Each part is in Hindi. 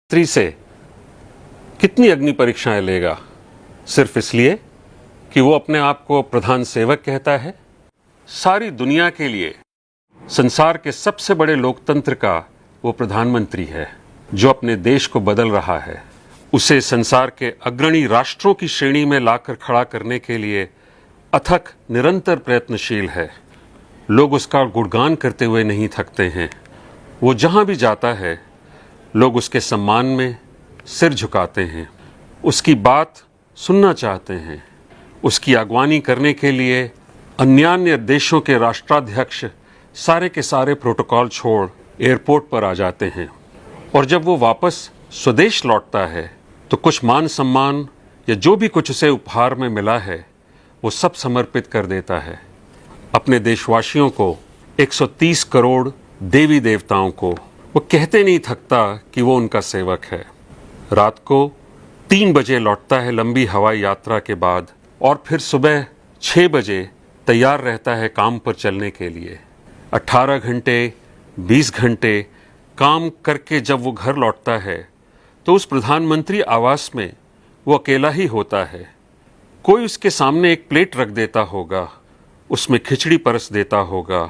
स्त्री से कितनी अग्नि परीक्षाएं लेगा सिर्फ इसलिए कि वो अपने आप को प्रधान सेवक कहता है। सारी दुनिया के लिए संसार के सबसे बड़े लोकतंत्र का वो प्रधानमंत्री है जो अपने देश को बदल रहा है, उसे संसार के अग्रणी राष्ट्रों की श्रेणी में लाकर खड़ा करने के लिए अथक निरंतर प्रयत्नशील है। लोग उसका गुणगान करते हुए नहीं थकते हैं। वो जहां भी जाता है लोग उसके सम्मान में सिर झुकाते हैं, उसकी बात सुनना चाहते हैं। उसकी अगवानी करने के लिए अन्यान्य देशों के राष्ट्राध्यक्ष सारे के सारे प्रोटोकॉल छोड़ एयरपोर्ट पर आ जाते हैं और जब वो वापस स्वदेश लौटता है तो कुछ मान सम्मान या जो भी कुछ उसे उपहार में मिला है वो सब समर्पित कर देता है अपने देशवासियों को, 130 करोड़ देवी देवताओं को। वो कहते नहीं थकता कि वो उनका सेवक है। रात को 3 बजे लौटता है लंबी हवाई यात्रा के बाद और फिर सुबह 6 बजे तैयार रहता है काम पर चलने के लिए। 18 घंटे 20 घंटे काम करके जब वो घर लौटता है तो उस प्रधानमंत्री आवास में वो अकेला ही होता है। कोई उसके सामने एक प्लेट रख देता होगा, उसमें खिचड़ी परस देता होगा,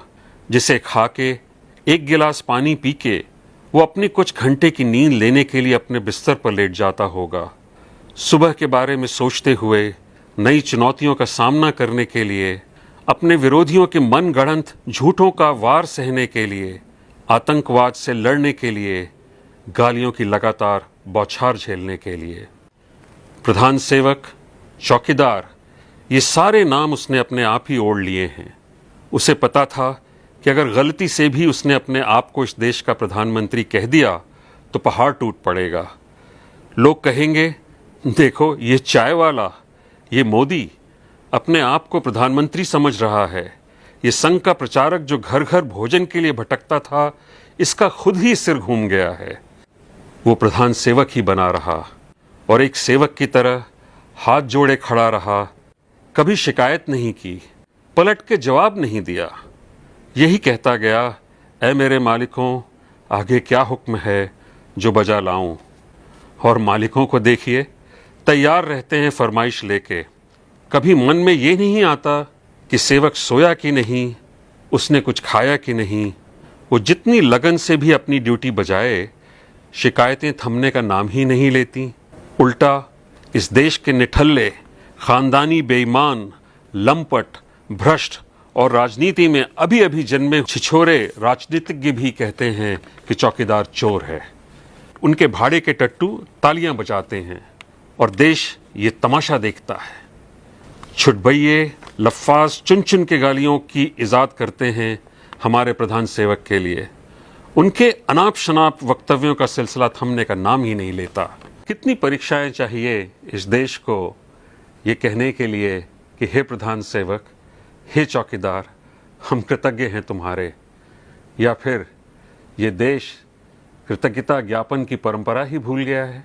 जिसे खा के 1 गिलास पानी पी के वो अपनी कुछ घंटे की नींद लेने के लिए अपने बिस्तर पर लेट जाता होगा। सुबह के बारे में सोचते हुए, नई चुनौतियों का सामना करने के लिए, अपने विरोधियों के मनगढ़ंत झूठों का वार सहने के लिए, आतंकवाद से लड़ने के लिए, गालियों की लगातार बौछार झेलने के लिए। प्रधान सेवक, चौकीदार, ये सारे नाम उसने अपने आप ही ओढ़ लिए हैं। उसे पता था कि अगर गलती से भी उसने अपने आप को इस देश का प्रधानमंत्री कह दिया तो पहाड़ टूट पड़ेगा। लोग कहेंगे, देखो ये चाय वाला, ये मोदी अपने आप को प्रधानमंत्री समझ रहा है। ये संघ का प्रचारक जो घर घर भोजन के लिए भटकता था, इसका खुद ही सिर घूम गया है। वो प्रधान सेवक ही बना रहा और एक सेवक की तरह हाथ जोड़े खड़ा रहा। कभी शिकायत नहीं की, पलट के जवाब नहीं दिया। यही कहता गया, ऐ मेरे मालिकों, आगे क्या हुक्म है जो बजा लाऊं। और मालिकों को देखिए, तैयार रहते हैं फरमाइश लेके। कभी मन में ये नहीं आता कि सेवक सोया कि नहीं, उसने कुछ खाया कि नहीं। वो जितनी लगन से भी अपनी ड्यूटी बजाए, शिकायतें थमने का नाम ही नहीं लेती। उल्टा इस देश के निठल्ले, खानदानी बेईमान, लंपट, भ्रष्ट और राजनीति में अभी अभी जन्मे छिछोरे राजनीतिज्ञ भी कहते हैं कि चौकीदार चोर है। उनके भाड़े के टट्टू तालियां बजाते हैं और देश ये तमाशा देखता है। छुटभइये लफ्फाज चुन चुन के गालियों की इजाद करते हैं हमारे प्रधान सेवक के लिए। उनके अनाप शनाप वक्तव्यों का सिलसिला थमने का नाम ही नहीं लेता। कितनी परीक्षाएं चाहिए इस देश को ये कहने के लिए कि हे प्रधान सेवक, हे चौकीदार, हम कृतज्ञ हैं तुम्हारे। या फिर ये देश कृतज्ञता ज्ञापन की परंपरा ही भूल गया है।